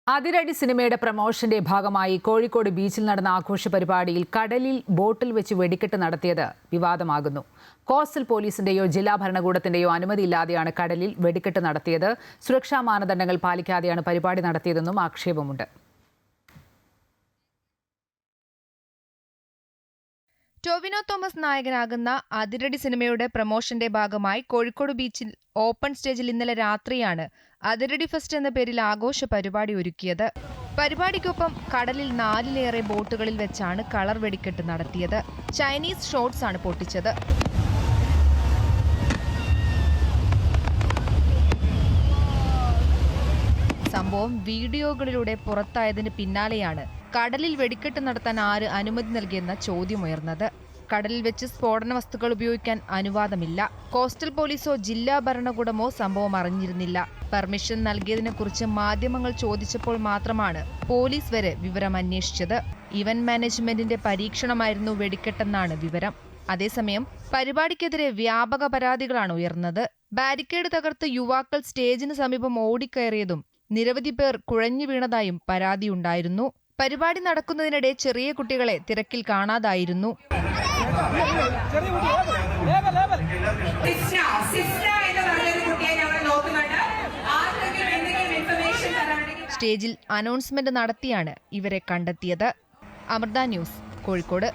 അതിരടി സിനിമയുടെ പ്രമോഷന്റെ ഭാഗമായി കോഴിക്കോട് ബീച്ചിൽ നടന്ന ആഘോഷ പരിപാടിയിൽ കടലിൽ ബോട്ടിൽ വെച്ച് വെടിക്കെട്ട് നടത്തിയത് വിവാദമാകുന്നു. കോസ്റ്റൽ പോലീസിന്റെയോ ജില്ലാ ഭരണകൂടത്തിന്റെയോ അനുമതിയില്ലാതെയാണ് കടലിൽ വെടിക്കെട്ട് നടത്തിയത്. സുരക്ഷാ മാനദണ്ഡങ്ങൾ പാലിക്കാതെയാണ് പരിപാടി നടത്തിയതെന്നും ആക്ഷേപമുണ്ട്. ടൊവിനോ തോമസ് നായകനാകുന്ന അതിരടി സിനിമയുടെ പ്രമോഷന്റെ ഭാഗമായി കോഴിക്കോട് ബീച്ചിൽ ഓപ്പൺ സ്റ്റേജിൽ ഇന്നലെ രാത്രിയാണ് അതിരടി ഫെസ്റ്റ് എന്ന പേരിൽ ആഘോഷ പരിപാടി ഒരുക്കിയത്. പരിപാടിക്കൊപ്പം കടലിൽ 4-ലേറെ ബോട്ടുകളിൽ വെച്ചാണ് കളർ വെടിക്കെട്ട് നടത്തിയത്. ചൈനീസ് ഷോട്ട്സ് ആണ് പൊട്ടിച്ചത്. സംഭവം വീഡിയോകളിലൂടെ പുറത്തായതിന് പിന്നാലെയാണ് കടലിൽ വെടിക്കെട്ട് നടത്താൻ ആര് അനുമതി നൽകിയെന്ന ചോദ്യമുയർന്നത്. കടലിൽ വെച്ച് സ്ഫോടന വസ്തുക്കൾ ഉപയോഗിക്കാൻ അനുവാദമില്ല. കോസ്റ്റൽ പോലീസോ ജില്ലാ ഭരണകൂടമോ സംഭവം അറിഞ്ഞിരുന്നില്ല. പെർമിഷൻ നൽകിയതിനെക്കുറിച്ച് മാധ്യമങ്ങൾ ചോദിച്ചപ്പോൾ മാത്രമാണ് പോലീസ് വരെ വിവരം അന്വേഷിച്ചത്. ഇവന്റ് മാനേജ്മെന്റിന്റെ പരീക്ഷണമായിരുന്നു വെടിക്കെട്ടെന്നാണ് വിവരം. അതേസമയം പരിപാടിക്കെതിരെ വ്യാപക പരാതികളാണ് ഉയർന്നത്. ബാരിക്കേഡ് തകർത്ത് യുവാക്കൾ സ്റ്റേജിന് സമീപം ഓടിക്കയറിയതും നിരവധി പേർ കുഴഞ്ഞു വീണതായും പരാതിയുണ്ടായിരുന്നു. പരിപാടി നടക്കുന്നതിനിടെ ചെറിയ കുട്ടികളെ തിരക്കിൽ കാണാതായിരുന്നു. സ്റ്റേജിൽ അനൗൺസ്മെന്റ് നടത്തിയാണ് ഇവരെ കണ്ടെത്തിയത്. അമൃത ന്യൂസ്, കോഴിക്കോട്.